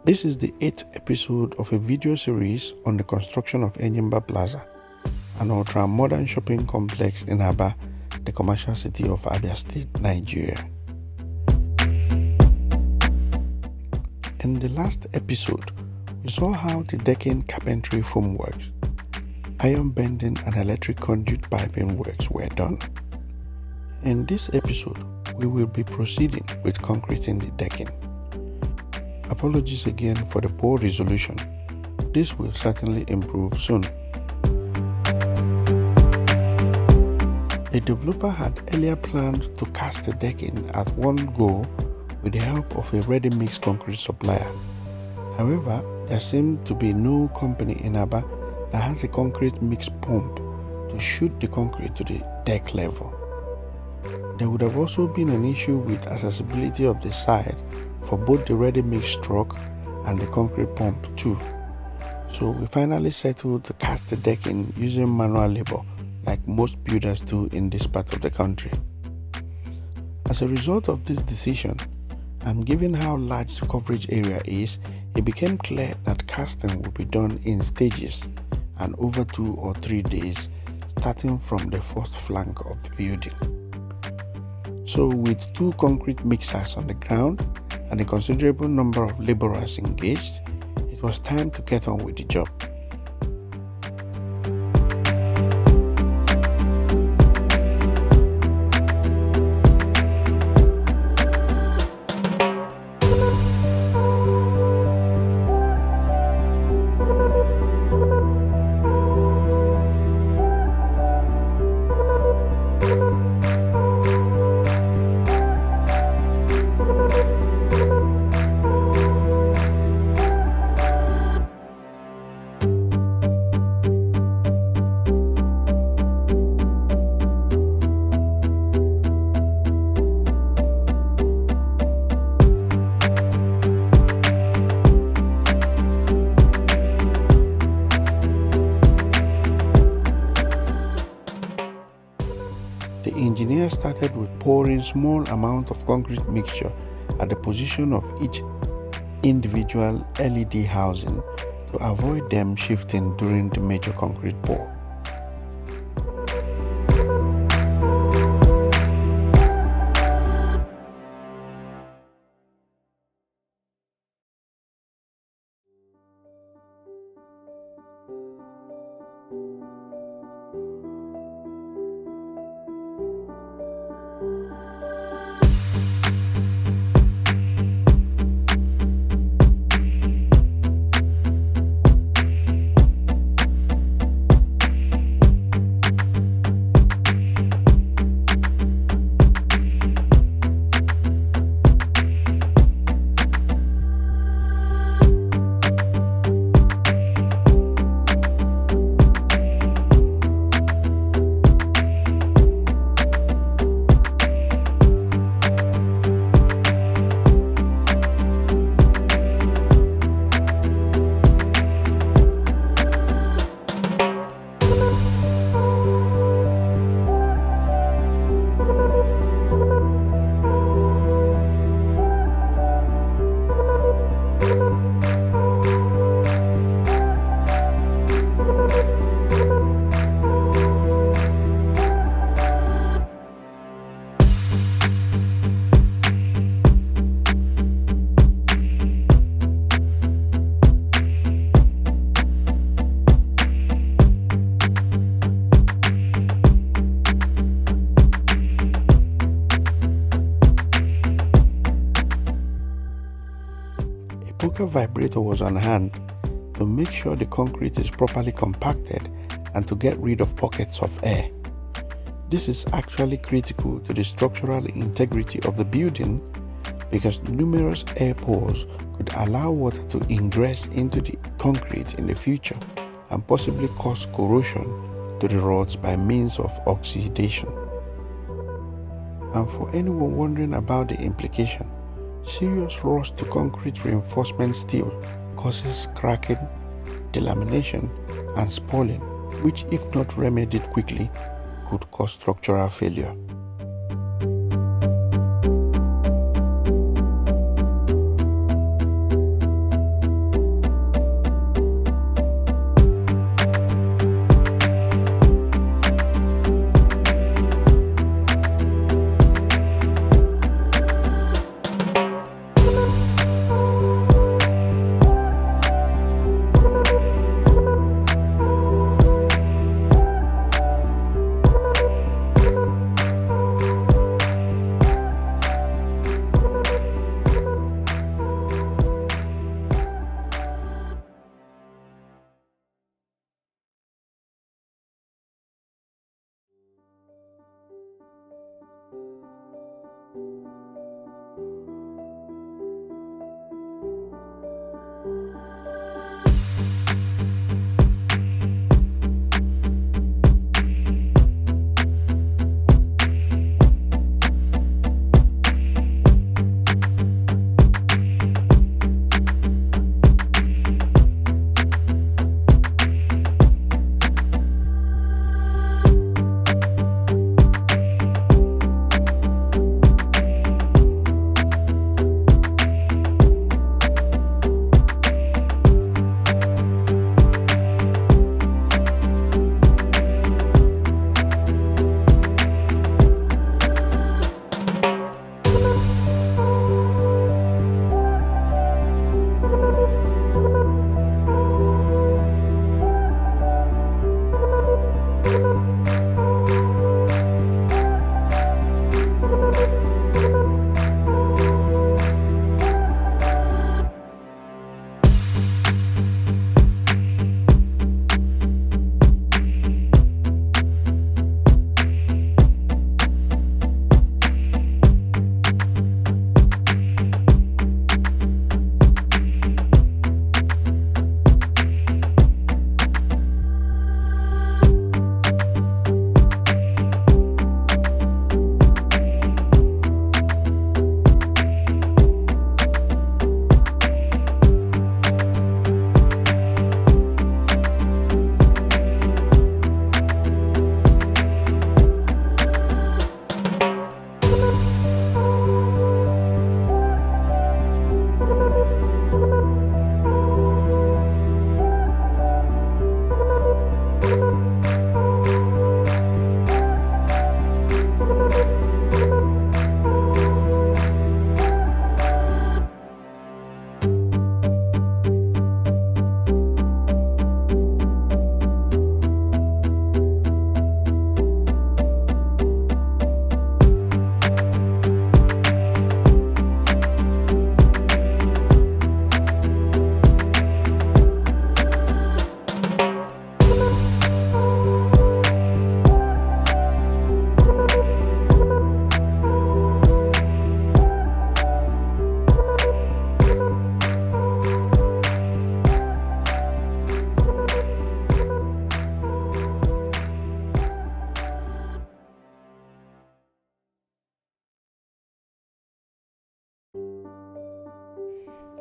This is the 8th episode of a video series on the construction of Enyimba Plaza, an ultra-modern shopping complex in Aba, the commercial city of Abia State, Nigeria. In the last episode, we saw how the decking carpentry formwork, iron bending and electric conduit piping works were done. In this episode, we will be proceeding with concreting the decking. Apologies again for the poor resolution. This will certainly improve soon. The developer had earlier planned to cast the decking at one go with the help of a ready-mix concrete supplier. However, there seemed to be no company in Aba that has a concrete mix pump to shoot the concrete to the deck level. There would have also been an issue with accessibility of the site for both the ready-mix truck and the concrete pump too. So we finally settled to cast the decking using manual labor like most builders do in this part of the country. As a result of this decision, and given how large the coverage area is, it became clear that casting will be done in stages and over 2 or 3 days, starting from the first flank of the building. So with 2 concrete mixers on the ground and a considerable number of laborers engaged, it was time to get on with the job. The engineer started with pouring small amount of concrete mixture at the position of each individual LED housing to avoid them shifting during the major concrete pour. A vibrator was on hand to make sure the concrete is properly compacted and to get rid of pockets of air. This is actually critical to the structural integrity of the building because numerous air pores could allow water to ingress into the concrete in the future and possibly cause corrosion to the rods by means of oxidation. And for anyone wondering about the implication, serious rust to concrete reinforcement steel causes cracking, delamination, and spalling, which, if not remedied quickly, could cause structural failure.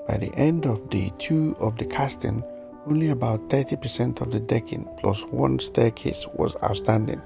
By the end of day 2 of the casting, only about 30% of the decking plus one staircase was outstanding.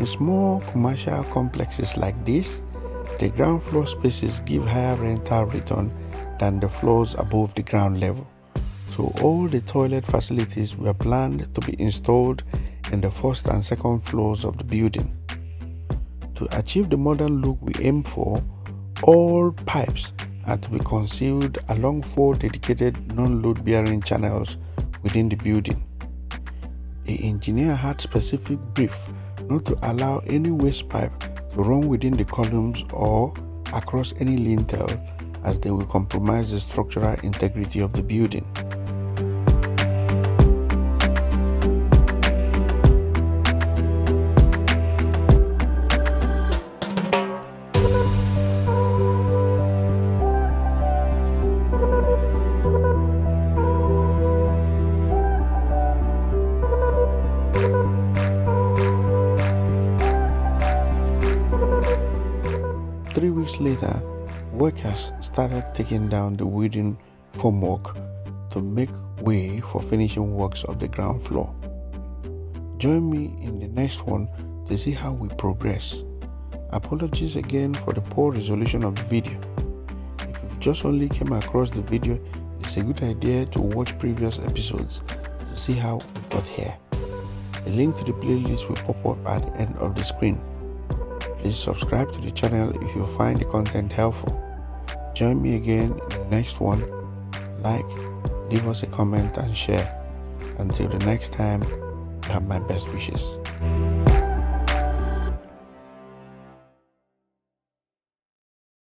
In small commercial complexes like this, the ground floor spaces give higher rental return than the floors above the ground level. So all the toilet facilities were planned to be installed in the first and second floors of the building. To achieve the modern look we aim for, all pipes are to be concealed along 4 dedicated non-load bearing channels within the building. The engineer had specific brief not to allow any waste pipe to run within the columns or across any lintel, as they will compromise the structural integrity of the building. Three weeks later, workers started taking down the wooden formwork to make way for finishing works of the ground floor. Join me in the next one to see how we progress. Apologies again for the poor resolution of the video. If you've just only came across the video, it's a good idea to watch previous episodes to see how we got here. The link to the playlist will pop up at the end of the screen. Please subscribe to the channel if you find the content helpful. Join me again in the next one. Like, leave us a comment and share. Until the next time, you have my best wishes.